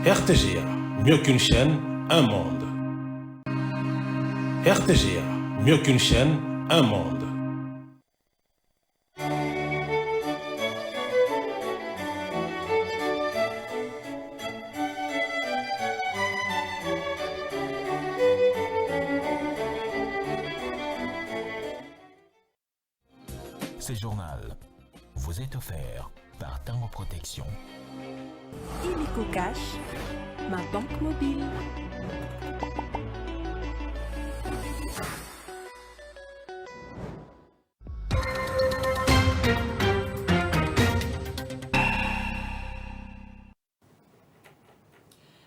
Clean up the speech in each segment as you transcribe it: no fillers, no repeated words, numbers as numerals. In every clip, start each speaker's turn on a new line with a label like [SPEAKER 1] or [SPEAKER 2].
[SPEAKER 1] RTGA, mieux qu'une chaîne, un monde. RTGA, mieux qu'une chaîne, un monde.
[SPEAKER 2] Ce journal vous est offert par Tango Protection.
[SPEAKER 3] Illico Cash, ma banque mobile.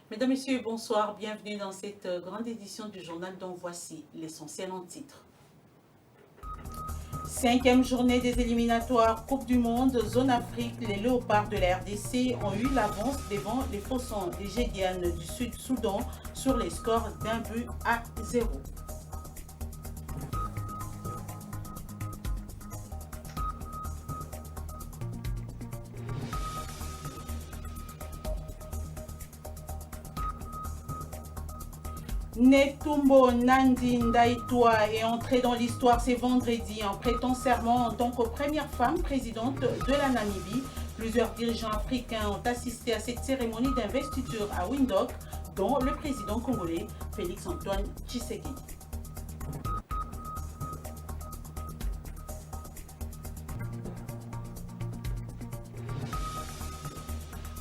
[SPEAKER 4] Mesdames, Messieurs, bonsoir. Bienvenue dans cette grande édition du journal dont voici l'essentiel en titre. 5e journée des éliminatoires Coupe du Monde, Zone Afrique, les Léopards de la RDC ont eu l'avance devant les Faussons des Gédianes du Sud-Soudan sur les scores d'1-0. Netumbo Nandi Ndaitwah est entrée dans l'histoire ce vendredi en prêtant serment en tant que première femme présidente de la Namibie. Plusieurs dirigeants africains ont assisté à cette cérémonie d'investiture à Windhoek, dont le président congolais Félix-Antoine Tshisekedi.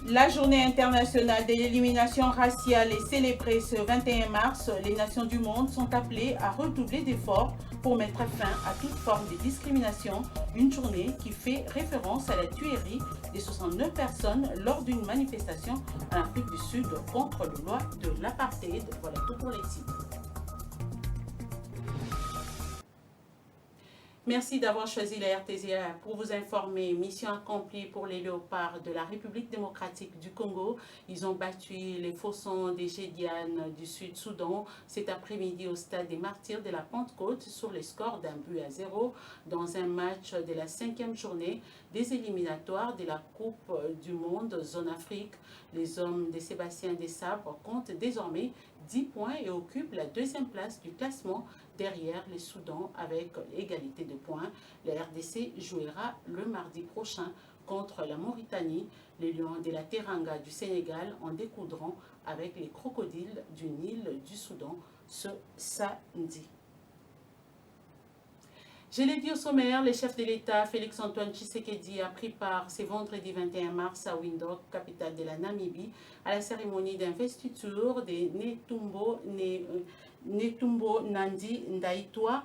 [SPEAKER 4] La journée internationale de l'élimination raciale est célébrée ce 21 mars. Les nations du monde sont appelées à redoubler d'efforts pour mettre fin à toute forme de discrimination. Une journée qui fait référence à la tuerie de 69 personnes lors d'une manifestation en Afrique du Sud contre la loi de l'apartheid. Voilà tout pour les titres. Merci d'avoir choisi la RTGA pour vous informer. Mission accomplie pour les Léopards de la République démocratique du Congo. Ils ont battu les Faussons des Gédianes du Sud-Soudan cet après-midi au stade des Martyrs de la Pentecôte sur les scores d'1-0 dans un match de la 5e journée des éliminatoires de la Coupe du Monde Zone Afrique. Les hommes de Sébastien Desabre comptent désormais 10 points et occupent la 2e place du classement derrière les Soudans avec égalité de points. La RDC jouera le mardi prochain contre la Mauritanie. Les Lions de la Teranga du Sénégal en découdront avec les Crocodiles du Nil du Soudan ce samedi. Je l'ai dit au sommaire, le chef de l'État, Félix-Antoine Tshisekedi, a pris part ce vendredi 21 mars à Windhoek, capitale de la Namibie, à la cérémonie d'investiture de Netumbo Nandi Ndaitwah,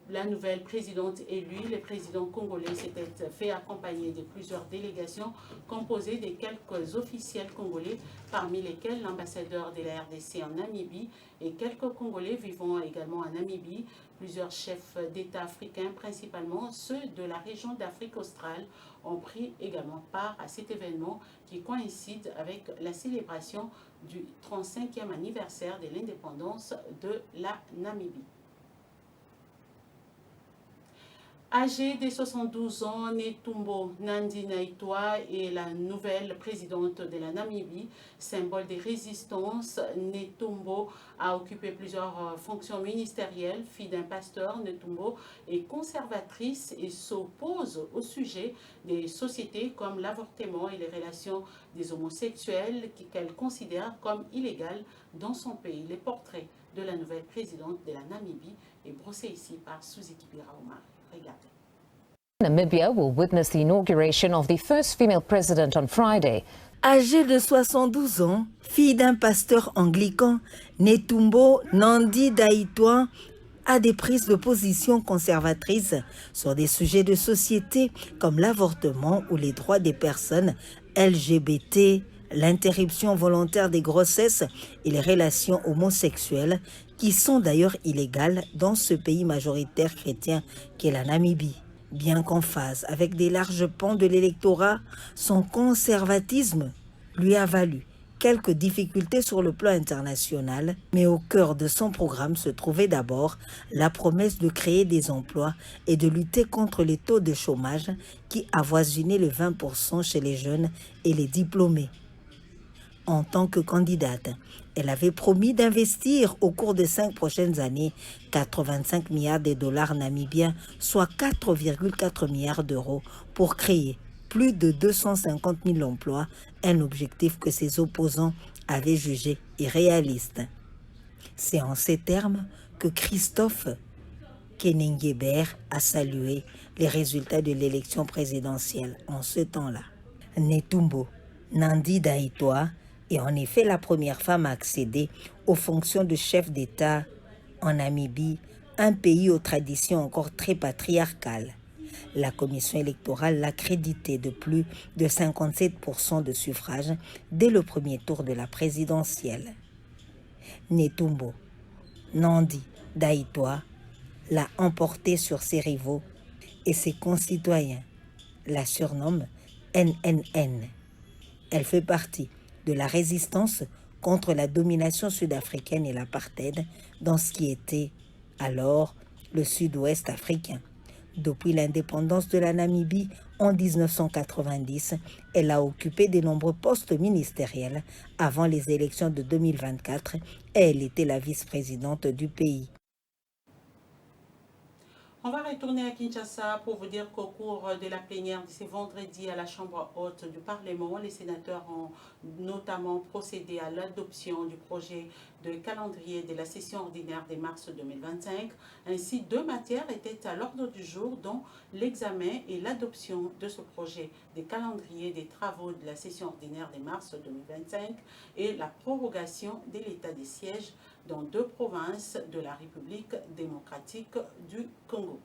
[SPEAKER 4] la nouvelle présidente élue. Le président congolais s'était fait accompagner de plusieurs délégations composées de quelques officiels congolais, parmi lesquels l'ambassadeur de la RDC en Namibie et quelques Congolais vivant également en Namibie. Plusieurs chefs d'État africains, principalement ceux de la région d'Afrique australe, ont pris également part à cet événement qui coïncide avec la célébration du 35e anniversaire de l'indépendance de la Namibie. Âgée de 72 ans, Netumbo Nandi Ndaitwah est la nouvelle présidente de la Namibie, symbole de résistance. Netumbo a occupé plusieurs fonctions ministérielles. Fille d'un pasteur, Netumbo est conservatrice et s'oppose au sujet des sociétés comme l'avortement et les relations des homosexuels qu'elle considère comme illégales dans son pays. Les portraits de la nouvelle présidente de la Namibie est brossé ici par Suzuki Biraouma. Regardez.
[SPEAKER 5] Namibia will witness the inauguration of the first female president on Friday.
[SPEAKER 6] Âgée de 72 ans, fille d'un pasteur anglican, Netumbo Nandi Ndaitwah a des prises de position conservatrices sur des sujets de société comme l'avortement ou les droits des personnes LGBT, l'interruption volontaire des grossesses et les relations homosexuelles qui sont d'ailleurs illégales dans ce pays majoritaire chrétien qu'est la Namibie. Bien qu'en phase avec des larges pans de l'électorat, son conservatisme lui a valu quelques difficultés sur le plan international, mais au cœur de son programme se trouvait d'abord la promesse de créer des emplois et de lutter contre les taux de chômage qui avoisinaient les 20% chez les jeunes et les diplômés. en tant que candidate. Elle avait promis d'investir au cours des 5 prochaines années 85 milliards de dollars namibiens, soit 4,4 milliards d'euros, pour créer plus de 250 000 emplois, un objectif que ses opposants avaient jugé irréaliste. C'est en ces termes que Christophe Kenengebert a salué les résultats de l'élection présidentielle en ce temps-là. Netumbo Nandi Daitwa est en effet la première femme à accéder aux fonctions de chef d'État en Namibie, un pays aux traditions encore très patriarcales. La commission électorale l'a crédité de plus de 57% de suffrages dès le premier tour de la présidentielle. Netumbo Nandi Daitwa l'a emporté sur ses rivaux et ses concitoyens la surnomment NNN. Elle fait partie de la résistance contre la domination sud-africaine et l'apartheid dans ce qui était alors le sud-ouest africain. Depuis l'indépendance de la Namibie en 1990, elle a occupé de nombreux postes ministériels avant les élections de 2024 et elle était la vice-présidente du pays.
[SPEAKER 4] On va retourner à Kinshasa pour vous dire qu'au cours de la plénière de ce vendredi à la Chambre haute du Parlement, les sénateurs ont notamment procédé à l'adoption du projet de calendrier de la session ordinaire de mars 2025. Ainsi, 2 matières étaient à l'ordre du jour, dont l'examen et l'adoption de ce projet de calendrier des travaux de la session ordinaire de mars 2025 et la prorogation de l'état de siège dans 2 provinces de la République démocratique du Congo.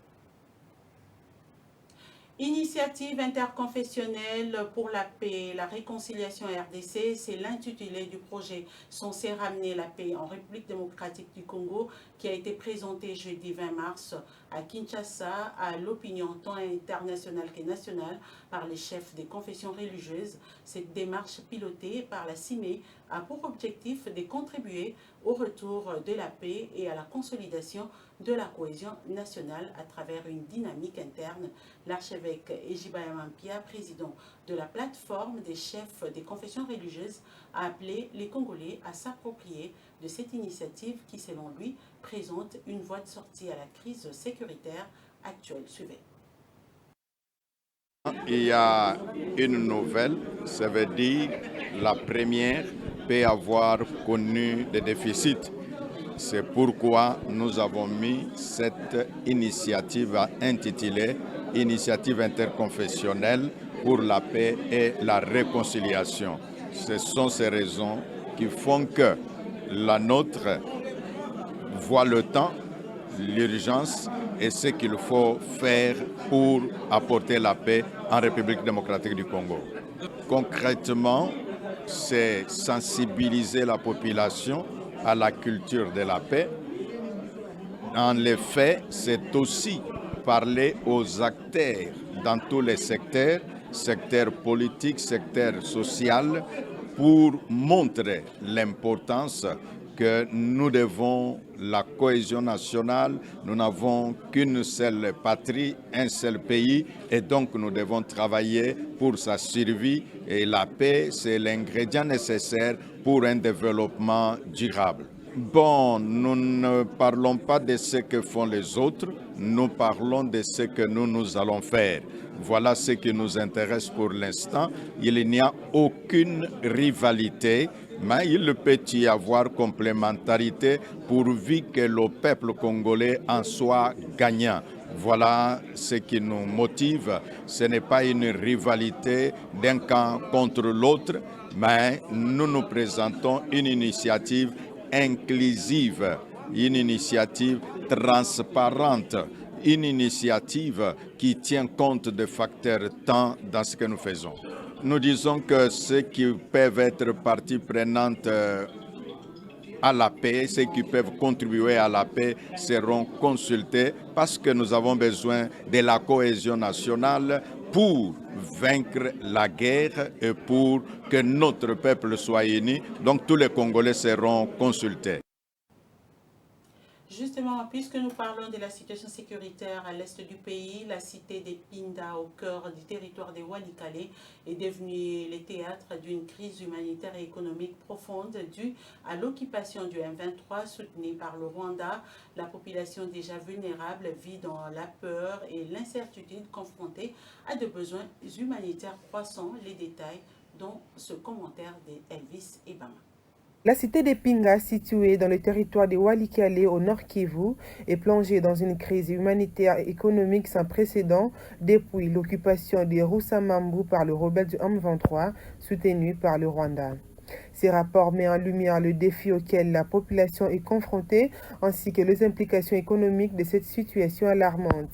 [SPEAKER 4] Initiative interconfessionnelle pour la paix et la réconciliation RDC, c'est l'intitulé du projet censé ramener la paix en République démocratique du Congo qui a été présenté jeudi 20 mars à Kinshasa à l'opinion tant internationale que nationale par les chefs des confessions religieuses. Cette démarche pilotée par la CIME a pour objectif de contribuer au retour de la paix et à la consolidation de la cohésion nationale à travers une dynamique interne. L'archevêque Ejiba Mampia, président de la plateforme des chefs des confessions religieuses, a appelé les Congolais à s'approprier de cette initiative qui, selon lui, présente une voie de sortie à la crise sécuritaire actuelle. Suivez.
[SPEAKER 7] Il y a une nouvelle, ça veut dire la première peut avoir connu des déficits. C'est pourquoi nous avons mis cette initiative intitulée « Initiative interconfessionnelle pour la paix et la réconciliation ». Ce sont ces raisons qui font que la nôtre voit le temps, l'urgence et ce qu'il faut faire pour apporter la paix en République démocratique du Congo. Concrètement, c'est sensibiliser la population à la culture de la paix. En les faits, c'est aussi parler aux acteurs dans tous les secteurs, secteur politique, secteur social, pour montrer l'importance que nous devons la cohésion nationale. Nous n'avons qu'une seule patrie, un seul pays, et donc nous devons travailler pour sa survie. Et la paix, c'est l'ingrédient nécessaire pour un développement durable. Bon, nous ne parlons pas de ce que font les autres, nous parlons de ce que nous allons faire. Voilà ce qui nous intéresse pour l'instant. Il n'y a aucune rivalité, mais il peut y avoir complémentarité pourvu que le peuple congolais en soit gagnant. Voilà ce qui nous motive. Ce n'est pas une rivalité d'un camp contre l'autre, mais nous nous présentons une initiative inclusive, une initiative transparente, une initiative qui tient compte des facteurs temps dans ce que nous faisons. Nous disons que ceux qui peuvent être partie prenante à la paix, ceux qui peuvent contribuer à la paix seront consultés parce que nous avons besoin de la cohésion nationale pour vaincre la guerre et pour que notre peuple soit uni. Donc tous les Congolais seront consultés.
[SPEAKER 4] Justement, puisque nous parlons de la situation sécuritaire à l'est du pays, la cité des Pinda, au cœur du territoire des Walikale, est devenue le théâtre d'une crise humanitaire et économique profonde due à l'occupation du M23 soutenue par le Rwanda. La population déjà vulnérable vit dans la peur et l'incertitude confrontée à des besoins humanitaires croissants. Les détails dans ce commentaire d'Elvis Ebama.
[SPEAKER 8] La cité des Pinga, située dans le territoire des Walikale au nord Kivu, est plongée dans une crise humanitaire et économique sans précédent depuis l'occupation des Rusamambu par le rebelle du M23, soutenu par le Rwanda. Ces rapports mettent en lumière le défi auquel la population est confrontée ainsi que les implications économiques de cette situation alarmante.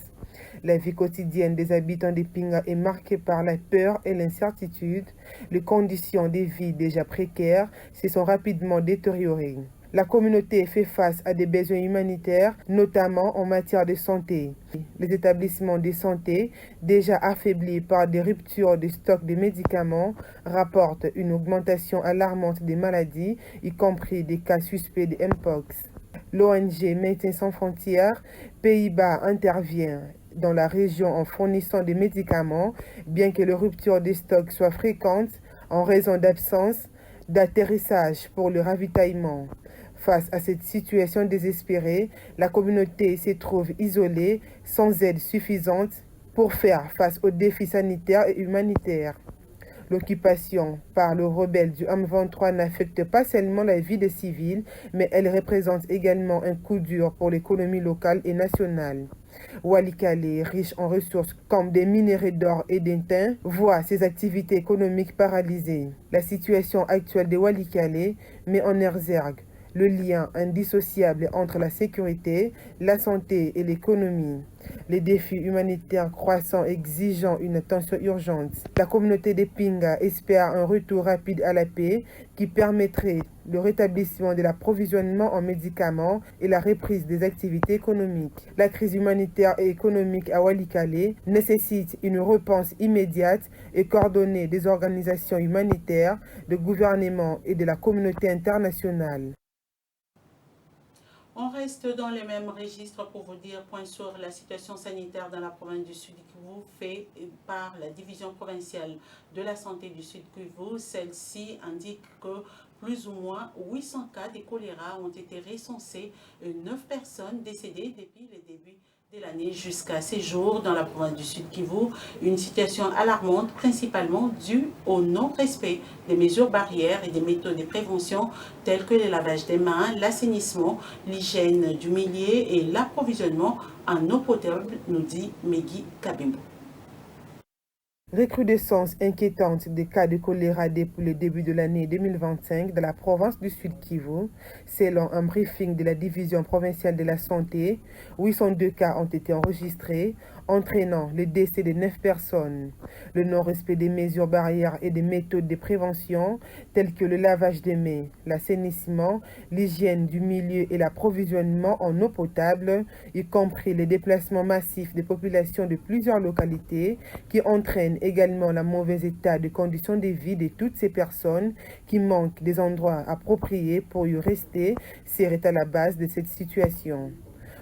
[SPEAKER 8] La vie quotidienne des habitants des Pinga est marquée par la peur et l'incertitude. Les conditions de vie déjà précaires se sont rapidement détériorées. La communauté fait face à des besoins humanitaires, notamment en matière de santé. Les établissements de santé, déjà affaiblis par des ruptures de stock de médicaments, rapportent une augmentation alarmante des maladies, y compris des cas suspects de Mpox. L'ONG Médecins sans frontières, Pays-Bas intervient dans la région en fournissant des médicaments, bien que les ruptures de stock soient fréquentes en raison d'absence d'atterrissage pour le ravitaillement. Face à cette situation désespérée, la communauté se trouve isolée, sans aide suffisante pour faire face aux défis sanitaires et humanitaires. L'occupation par le rebelle du M23 n'affecte pas seulement la vie des civils, mais elle représente également un coup dur pour l'économie locale et nationale. Walikale, riche en ressources comme des minerais d'or et d'étain, voit ses activités économiques paralysées. La situation actuelle de Walikale met en exergue le lien indissociable entre la sécurité, la santé et l'économie. Les défis humanitaires croissants exigeant une attention urgente. La communauté des Pinga espère un retour rapide à la paix qui permettrait le rétablissement de l'approvisionnement en médicaments et la reprise des activités économiques. La crise humanitaire et économique à Walikale nécessite une réponse immédiate et coordonnée des organisations humanitaires, des gouvernements et de la communauté internationale.
[SPEAKER 4] On reste dans les mêmes registres pour vous dire point sur la situation sanitaire dans la province du Sud Kivu fait par la division provinciale de la santé du Sud Kivu. Celle-ci indique que plus ou moins 800 cas de choléra ont été recensés, 9 personnes décédées depuis le début de l'année jusqu'à ces jours dans la province du Sud Kivu. Une situation alarmante principalement due au non-respect des mesures barrières et des méthodes de prévention telles que le lavage des mains, l'assainissement, l'hygiène du milieu et l'approvisionnement en eau potable, nous dit Megui Kabimbo.
[SPEAKER 8] Recrudescence inquiétante des cas de choléra depuis le début de l'année 2025 dans la province du Sud Kivu. Selon un briefing de la division provinciale de la santé, 802 cas ont été enregistrés, entraînant le décès de 9 personnes. Le non-respect des mesures barrières et des méthodes de prévention telles que le lavage des mains, l'assainissement, l'hygiène du milieu et l'approvisionnement en eau potable, y compris les déplacements massifs des populations de plusieurs localités qui entraînent également le mauvais état de conditions de vie de toutes ces personnes qui manquent des endroits appropriés pour y rester, serait à la base de cette situation.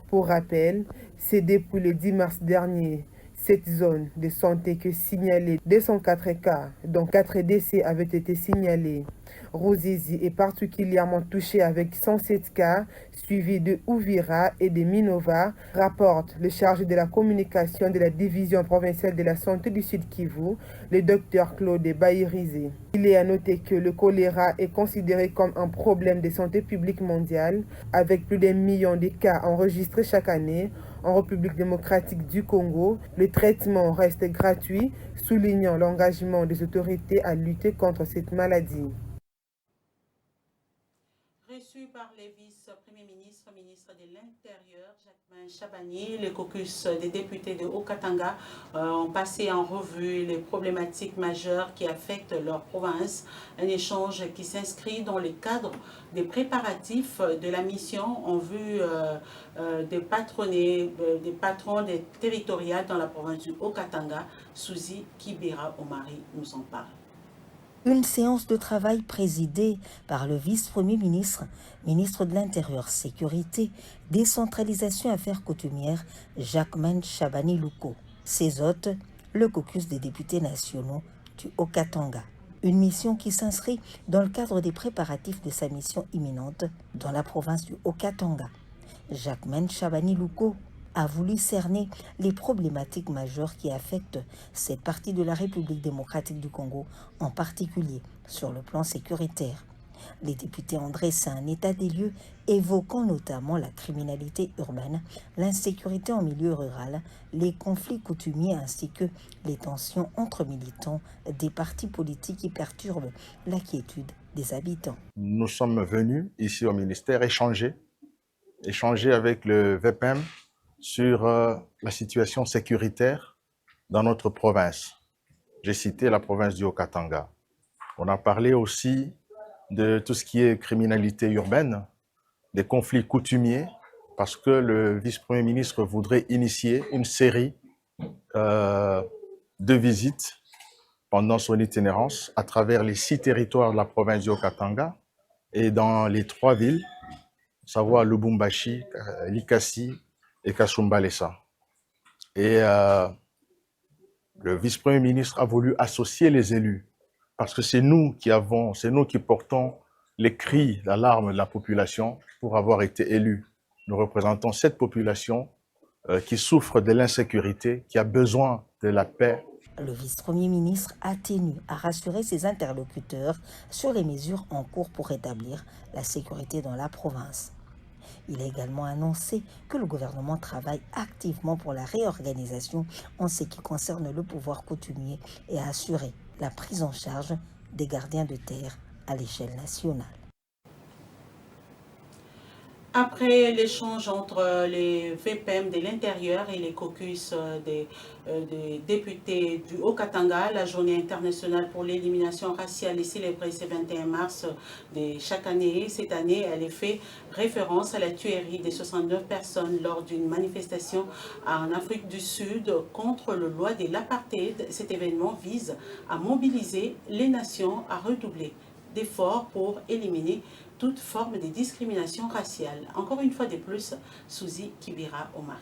[SPEAKER 8] Pour rappel, c'est depuis le 10 mars dernier, cette zone de santé que signalait 204 cas, dont 4 décès avaient été signalés. Ruzizi est particulièrement touché avec 107 cas, suivi de Uvira et de Minova, rapporte le chargé de la communication de la division provinciale de la santé du Sud Kivu, le docteur Claude Baïrizé. Il est à noter que le choléra est considéré comme un problème de santé publique mondiale, avec plus d'1 million de cas enregistrés chaque année. En République démocratique du Congo, le traitement reste gratuit, soulignant l'engagement des autorités à lutter contre cette maladie.
[SPEAKER 4] Reçu par les vice-premiers ministres, ministre de l'Intérieur, Jacquemain Chabani, le caucus des députés de Haut-Katanga ont passé en revue les problématiques majeures qui affectent leur province. Un échange qui s'inscrit dans le cadre des préparatifs de la mission en vue des patrons des territoriales dans la province du Haut-Katanga. Suzy Kibera Omari nous en parle.
[SPEAKER 6] Une séance de travail présidée par le vice-premier ministre, ministre de l'Intérieur, Sécurité, Décentralisation et Affaires coutumières, Jacquemain Chabani-Louko. Ses hôtes, le caucus des députés nationaux du Haut-Katanga. Une mission qui s'inscrit dans le cadre des préparatifs de sa mission imminente dans la province du Haut-Katanga. Jacquemain Chabani-Louko a voulu cerner les problématiques majeures qui affectent cette partie de la République démocratique du Congo, en particulier sur le plan sécuritaire. Les députés ont dressé un état des lieux évoquant notamment la criminalité urbaine, l'insécurité en milieu rural, les conflits coutumiers ainsi que les tensions entre militants des partis politiques qui perturbent la quiétude des habitants.
[SPEAKER 9] Nous sommes venus ici au ministère échanger avec le VPM sur la situation sécuritaire dans notre province. J'ai cité la province du Haut-Katanga. On a parlé aussi de tout ce qui est criminalité urbaine, des conflits coutumiers, parce que le vice-premier ministre voudrait initier une série de visites pendant son itinérance à travers les 6 territoires de la province du Haut-Katanga et dans les 3 villes, à savoir Lubumbashi, Likasi et Kasumbalesa. Et le vice-premier ministre a voulu associer les élus parce que c'est nous qui portons les cris d'alarme de la population pour avoir été élus. Nous représentons cette population qui souffre de l'insécurité, qui a besoin de la paix.
[SPEAKER 6] Le vice-premier ministre a tenu à rassurer ses interlocuteurs sur les mesures en cours pour rétablir la sécurité dans la province. Il a également annoncé que le gouvernement travaille activement pour la réorganisation en ce qui concerne le pouvoir coutumier et a assuré la prise en charge des gardiens de terre à l'échelle nationale.
[SPEAKER 4] Après l'échange entre les VPM de l'intérieur et les caucus des députés du Haut-Katanga, la journée internationale pour l'élimination raciale est célébrée ce 21 mars de chaque année. Cette année, elle fait référence à la tuerie de 69 personnes lors d'une manifestation en Afrique du Sud contre la loi de l'apartheid. Cet événement vise à mobiliser les nations à redoubler d'efforts pour éliminer toute forme de discrimination raciale. Encore une fois de plus, Suzy Kibira Omari.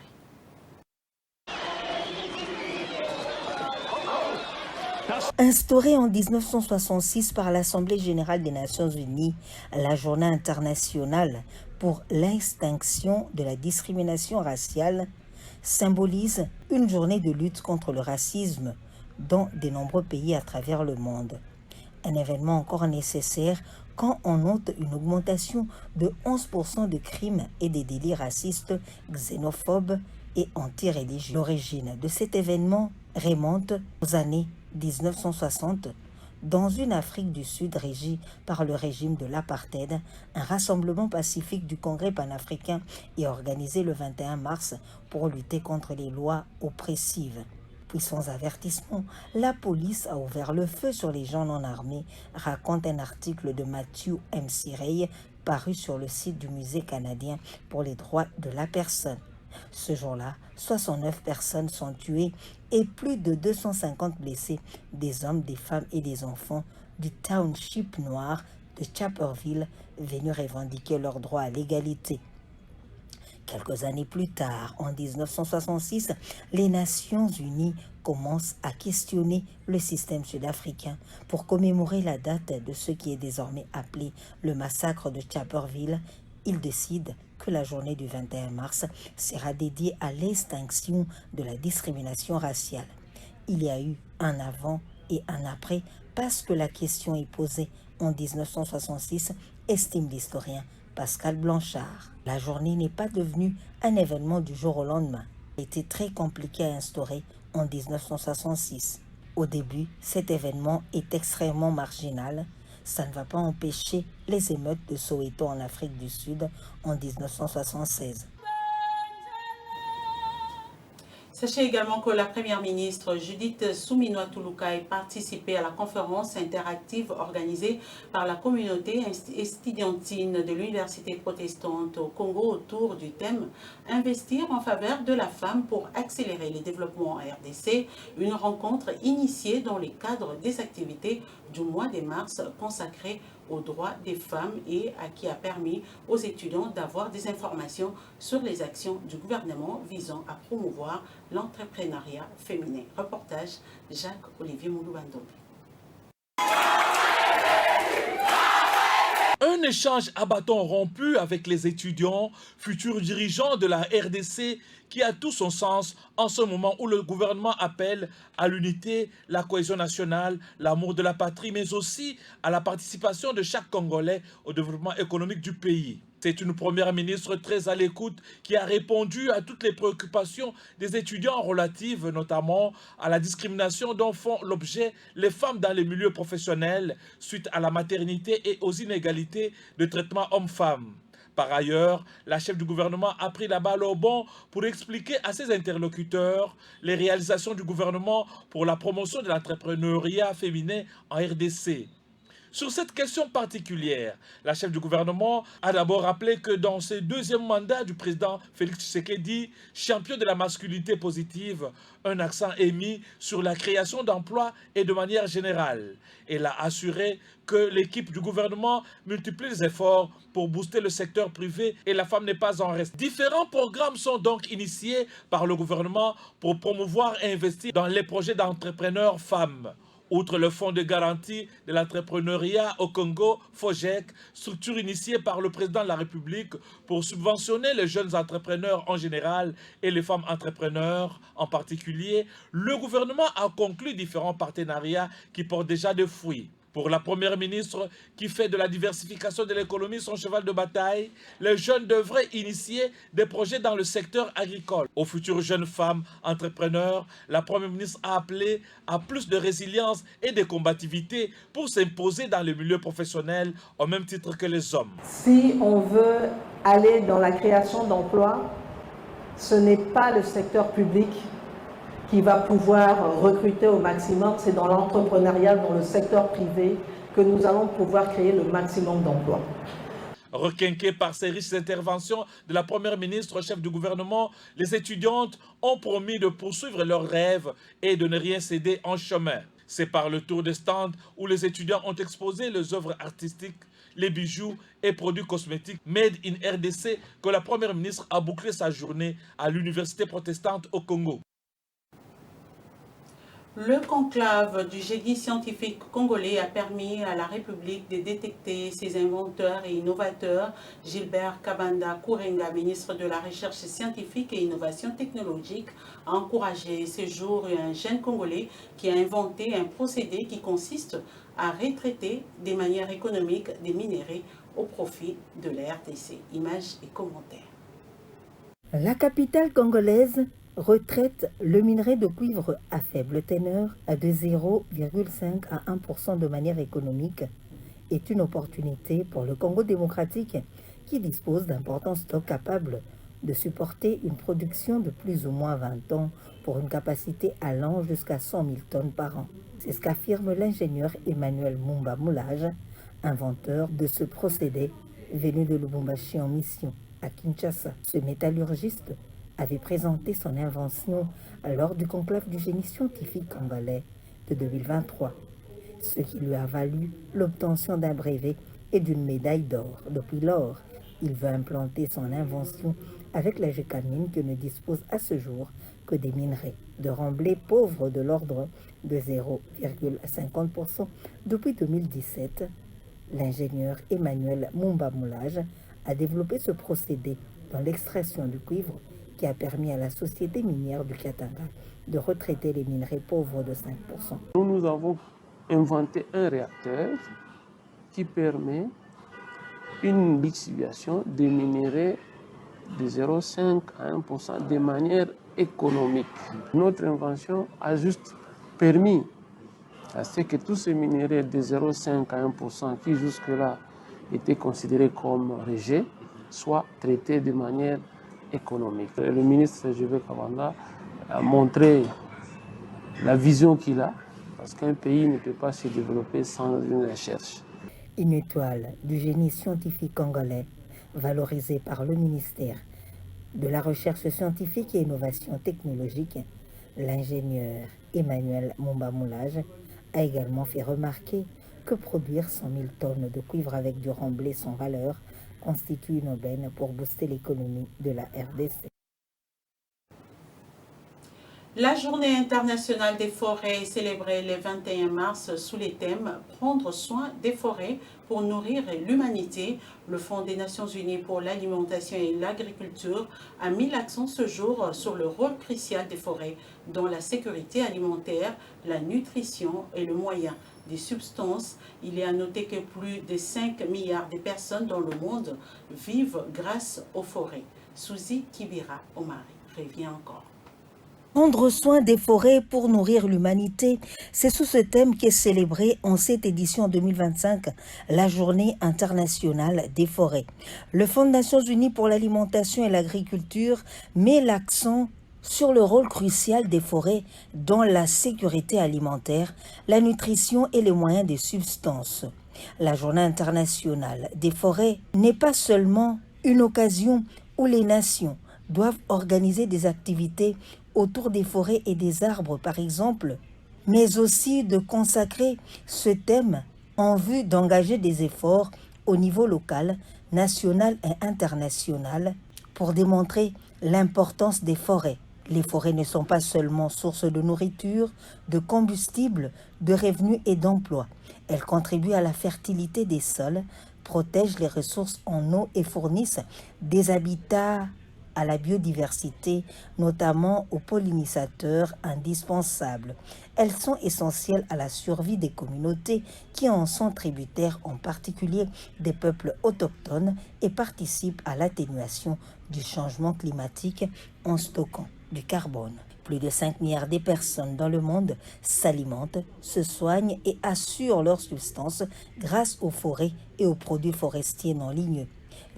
[SPEAKER 6] Instaurée en 1966 par l'Assemblée générale des Nations unies, la Journée internationale pour l'extinction de la discrimination raciale symbolise une journée de lutte contre le racisme dans de nombreux pays à travers le monde. Un événement encore nécessaire quand on note une augmentation de 11% de crimes et des délits racistes, xénophobes et anti-religieux. L'origine de cet événement remonte aux années 1960. Dans une Afrique du Sud régie par le régime de l'apartheid, un rassemblement pacifique du Congrès panafricain est organisé le 21 mars pour lutter contre les lois oppressives. Puis sans avertissement, la police a ouvert le feu sur les gens non armés, raconte un article de Matthew M. Sirey paru sur le site du Musée canadien pour les droits de la personne. Ce jour-là, 69 personnes sont tuées et plus de 250 blessés, des hommes, des femmes et des enfants du township noir de Chaperville venus revendiquer leur droit à l'égalité. Quelques années plus tard, en 1966, les Nations unies commencent à questionner le système sud-africain pour commémorer la date de ce qui est désormais appelé le massacre de Chaperville. Ils décident que la journée du 21 mars sera dédiée à l'extinction de la discrimination raciale. Il y a eu un avant et un après parce que la question est posée en 1966, estime l'historien Pascal Blanchard. La journée n'est pas devenue un événement du jour au lendemain. Elle était très compliqué à instaurer en 1966. Au début, cet événement est extrêmement marginal. Ça ne va pas empêcher les émeutes de Soweto en Afrique du Sud en 1976.
[SPEAKER 4] Sachez également que la première ministre Judith Suminwa-Tuluka est participée à la conférence interactive organisée par la communauté estudiantine de l'Université protestante au Congo autour du thème « Investir en faveur de la femme pour accélérer le développement en RDC », une rencontre initiée dans le cadre des activités du mois de mars consacré aux droits des femmes et qui a permis aux étudiants d'avoir des informations sur les actions du gouvernement visant à promouvoir l'entrepreneuriat féminin. Reportage Jacques-Olivier Mouloubandombe.
[SPEAKER 10] Un échange à bâton rompu avec les étudiants, futurs dirigeants de la RDC, qui a tout son sens en ce moment où le gouvernement appelle à l'unité, la cohésion nationale, l'amour de la patrie, mais aussi à la participation de chaque Congolais au développement économique du pays. C'est une première ministre très à l'écoute qui a répondu à toutes les préoccupations des étudiants relatives notamment à la discrimination dont font l'objet les femmes dans les milieux professionnels suite à la maternité et aux inégalités de traitement homme-femme. Par ailleurs, la chef du gouvernement a pris la balle au bon pour expliquer à ses interlocuteurs les réalisations du gouvernement pour la promotion de l'entrepreneuriat féminin en RDC. Sur cette question particulière, la chef du gouvernement a d'abord rappelé que dans ce deuxième mandat du président Félix Tshisekedi, champion de la masculinité positive, un accent est mis sur la création d'emplois et de manière générale. Elle a assuré que l'équipe du gouvernement multiplie les efforts pour booster le secteur privé et la femme n'est pas en reste. Différents programmes sont donc initiés par le gouvernement pour promouvoir et investir dans les projets d'entrepreneurs femmes. Outre le fonds de garantie de l'entrepreneuriat au Congo, FOGEC, structure initiée par le président de la République pour subventionner les jeunes entrepreneurs en général et les femmes entrepreneurs en particulier, le gouvernement a conclu différents partenariats qui portent déjà des fruits. Pour la première ministre qui fait de la diversification de l'économie son cheval de bataille, les jeunes devraient initier des projets dans le secteur agricole. Aux futures jeunes femmes entrepreneurs, la première ministre a appelé à plus de résilience et de combativité pour s'imposer dans le milieu professionnel au même titre que les hommes.
[SPEAKER 11] Si on veut aller dans la création d'emplois, ce n'est pas le secteur public qui va pouvoir recruter au maximum, c'est dans l'entrepreneuriat, dans le secteur privé, que nous allons pouvoir créer le maximum d'emplois.
[SPEAKER 10] Requinqués par ces riches interventions de la première ministre, chef du gouvernement, les étudiantes ont promis de poursuivre leurs rêves et de ne rien céder en chemin. C'est par le tour des stands où les étudiants ont exposé les œuvres artistiques, les bijoux et produits cosmétiques Made in RDC que la première ministre a bouclé sa journée à l'université protestante au Congo.
[SPEAKER 4] Le conclave du génie scientifique congolais a permis à la République de détecter ses inventeurs et innovateurs. Gilbert Kabanda Kourenga, ministre de la Recherche scientifique et innovation technologique, a encouragé ce jour un jeune Congolais qui a inventé un procédé qui consiste à retraiter de manière économique des minéraux au profit de la RDC. Images et commentaires.
[SPEAKER 6] La capitale congolaise retraite le minerai de cuivre à faible teneur de 0,5 à 1% de manière économique est une opportunité pour le Congo démocratique qui dispose d'importants stocks capables de supporter une production de plus ou moins 20 ans pour une capacité allant jusqu'à 100 000 tonnes par an. C'est ce qu'affirme l'ingénieur Emmanuel Mumba Moulage, inventeur de ce procédé venu de Lubumbashi en mission à Kinshasa. Ce métallurgiste avait présenté son invention lors du conclave du génie scientifique congolais de 2023, ce qui lui a valu l'obtention d'un brevet et d'une médaille d'or. Depuis lors, il veut implanter son invention avec la Gécamine qui ne dispose à ce jour que des minerais de remblai pauvres de l'ordre de 0,50%. Depuis 2017, l'ingénieur Emmanuel Mumba Moulage a développé ce procédé dans l'extraction du cuivre qui a permis à la société minière du Katanga de retraiter les minerais pauvres de 5%.
[SPEAKER 12] Nous avons inventé un réacteur qui permet une lixiviation des minéraux de 0,5 à 1% de manière économique. Notre invention a juste permis à ce que tous ces minéraux de 0,5 à 1% qui jusque-là étaient considérés comme rejets soient traités de manière économique. Le ministre Gilbert Kabanda a montré la vision qu'il a, parce qu'un pays ne peut pas se développer sans une recherche.
[SPEAKER 6] Une étoile du génie scientifique congolais, valorisée par le ministère de la Recherche scientifique et innovation technologique, l'ingénieur Emmanuel Mumba Moulage a également fait remarquer que produire 100 000 tonnes de cuivre avec du remblai sans valeur constitue une aubaine pour booster l'économie de la RDC.
[SPEAKER 4] La journée internationale des forêts est célébrée le 21 mars sous les thèmes « Prendre soin des forêts pour nourrir l'humanité ». Le Fonds des Nations Unies pour l'alimentation et l'agriculture a mis l'accent ce jour sur le rôle crucial des forêts dans la sécurité alimentaire, la nutrition et le moyen des substances. Il est à noter que plus de 5 milliards de personnes dans le monde vivent grâce aux forêts. Suzy Kibira Omari revient encore.
[SPEAKER 6] Prendre soin des forêts pour nourrir l'humanité, c'est sous ce thème qu'est célébrée en cette édition 2025 la Journée internationale des forêts. Le Fonds des Nations Unies pour l'alimentation et l'agriculture met l'accent sur le rôle crucial des forêts dans la sécurité alimentaire, la nutrition et les moyens des substances. La Journée internationale des forêts n'est pas seulement une occasion où les nations doivent organiser des activités autour des forêts et des arbres, par exemple, mais aussi de consacrer ce thème en vue d'engager des efforts au niveau local, national et international pour démontrer l'importance des forêts. Les forêts ne sont pas seulement source de nourriture, de combustible, de revenus et d'emplois. Elles contribuent à la fertilité des sols, protègent les ressources en eau et fournissent des habitats à la biodiversité, notamment aux pollinisateurs indispensables. Elles sont essentielles à la survie des communautés qui en sont tributaires, en particulier des peuples autochtones, et participent à l'atténuation du changement climatique en stockant du carbone. Plus de 5 milliards de personnes dans le monde s'alimentent, se soignent et assurent leur subsistance grâce aux forêts et aux produits forestiers non ligneux.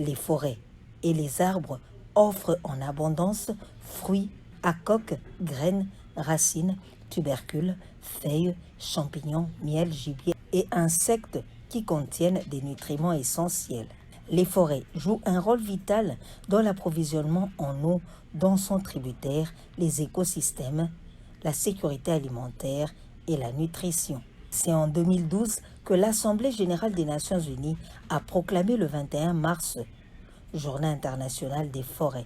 [SPEAKER 6] Les forêts et les arbres offrent en abondance fruits à coque, graines, racines, tubercules, feuilles, champignons, miel, gibier et insectes qui contiennent des nutriments essentiels. Les forêts jouent un rôle vital dans l'approvisionnement en eau dont sont tributaires les écosystèmes, la sécurité alimentaire et la nutrition. C'est en 2012 que l'Assemblée générale des Nations unies a proclamé le 21 mars Journée internationale des forêts.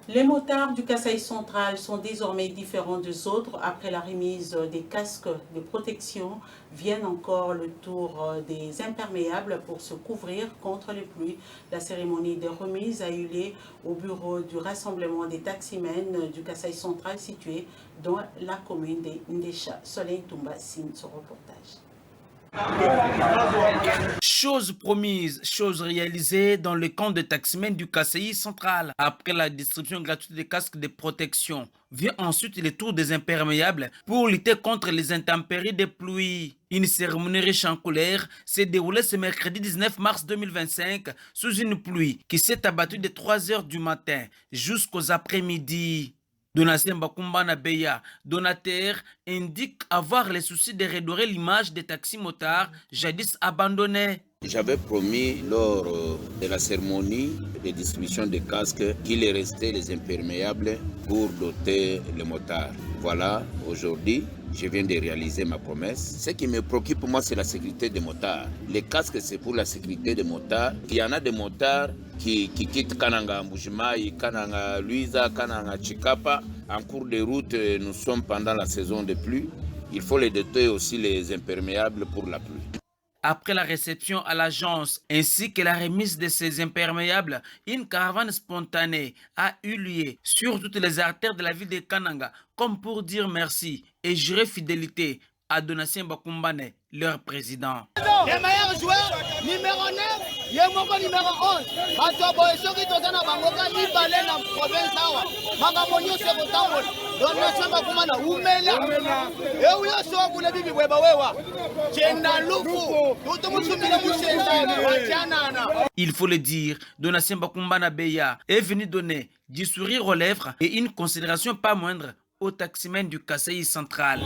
[SPEAKER 4] Les motards du Kasaï central sont désormais différents des autres. Après la remise des casques de protection, viennent encore le tour des imperméables pour se couvrir contre les pluies. La cérémonie de remise a eu lieu au bureau du rassemblement des taximens du Kasaï central situé dans la commune de Ndécha. Soleil Toumba signe ce reportage.
[SPEAKER 13] Chose promise, chose réalisée dans le camp de taximens du Kasaï central. Après la distribution gratuite des casques de protection, vient ensuite le tour des imperméables pour lutter contre les intempéries des pluies. Une cérémonie riche en couleurs s'est déroulée ce mercredi 19 mars 2025 sous une pluie qui s'est abattue de 3 h du matin jusqu'aux après-midi. Donatien Bakumbana Beya, donateur, indique avoir les soucis de redorer l'image des taxis-motards jadis abandonnés.
[SPEAKER 14] J'avais promis lors de la cérémonie de distribution des casques qu'il restait les imperméables pour doter les motards. Voilà, aujourd'hui, je viens de réaliser ma promesse. Ce qui me préoccupe pour moi, c'est la sécurité des motards. Les casques, c'est pour la sécurité des motards. Il y en a des motards qui quittent Kananga Mbujimaï, Kananga Luisa, Kananga Chikapa. En cours de route, nous sommes pendant la saison de pluie. Il faut les doter aussi les imperméables pour la pluie.
[SPEAKER 13] Après la réception à l'agence ainsi que la remise de ces imperméables, une caravane spontanée a eu lieu sur toutes les artères de la ville de Kananga, comme pour dire merci et jurer fidélité à Donatien Bakumbane, leur président.
[SPEAKER 15] Le meilleur joueur, numéro 9, Yemoko numéro 11. Atobo Esoki Tozana Bangoka, Ibale na province Awa. Magamonyo Sekotango, Donatien Bakumana, Umela. Euyo Soku Bibi Webawewa. Chenda Lufu, Tutumusumile Musenza, Wachanana.
[SPEAKER 13] Il faut le dire, Donatien Bakumbana Beya est venu donner du sourire aux lèvres et une considération pas moindre aux taximens du Kasaï central.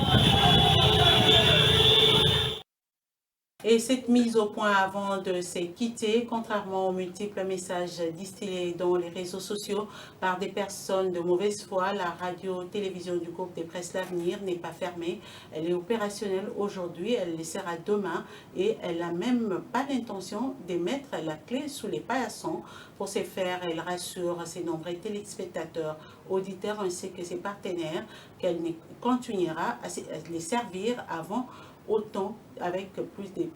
[SPEAKER 4] Et cette mise au point avant de se quitter, contrairement aux multiples messages distillés dans les réseaux sociaux par des personnes de mauvaise foi, la radio-télévision du groupe des Presses L'Avenir n'est pas fermée. Elle est opérationnelle aujourd'hui, elle le sera demain et elle n'a même pas l'intention de mettre la clé sous les paillasson. Pour ce faire, elle rassure ses nombreux téléspectateurs, auditeurs ainsi que ses partenaires qu'elle continuera à les servir avant autant avec plus de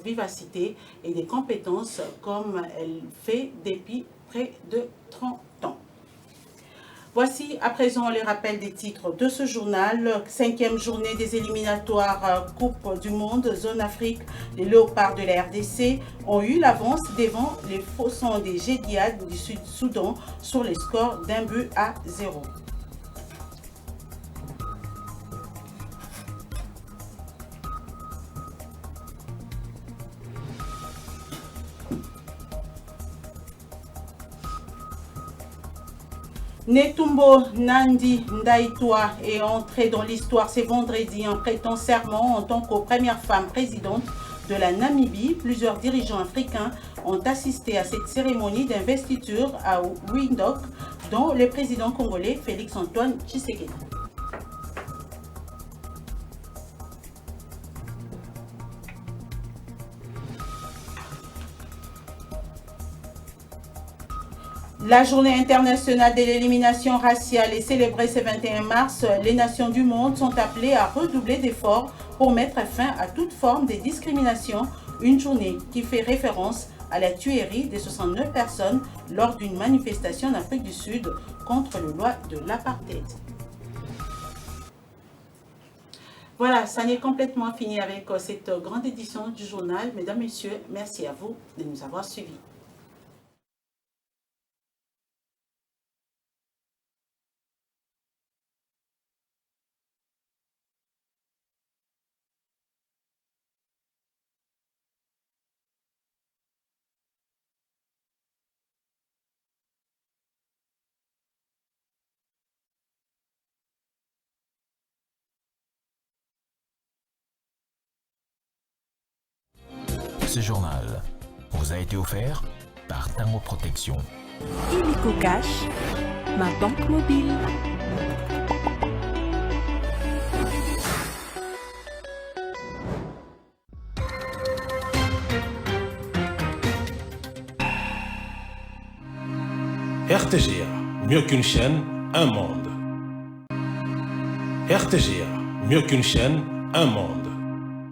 [SPEAKER 4] vivacité et de compétences comme elle fait depuis près de 30 ans. Voici à présent les rappels des titres de ce journal. 5e journée des éliminatoires Coupe du Monde, Zone Afrique. Les Léopards de la RDC ont eu l'avance devant les Faussons des Gédiades du Sud-Soudan sur les scores d'1-0. Netumbo Nandi Ndaitwah est entrée dans l'histoire ce vendredi en prêtant serment en tant que première femme présidente de la Namibie. Plusieurs dirigeants africains ont assisté à cette cérémonie d'investiture à Windhoek, dont le président congolais Félix-Antoine Tshisekedi. La journée internationale de l'élimination raciale est célébrée ce 21 mars. Les nations du monde sont appelées à redoubler d'efforts pour mettre fin à toute forme de discrimination. Une journée qui fait référence à la tuerie de 69 personnes lors d'une manifestation en Afrique du Sud contre les lois de l'apartheid. Voilà, ça n'est complètement fini avec cette grande édition du journal. Mesdames, Messieurs, merci à vous de nous avoir suivis.
[SPEAKER 2] Ce journal vous a été offert par Tango Protection.
[SPEAKER 3] Illico Cash, ma banque mobile.
[SPEAKER 1] RTGA, mieux qu'une chaîne, un monde. RTGA, mieux qu'une chaîne, un monde.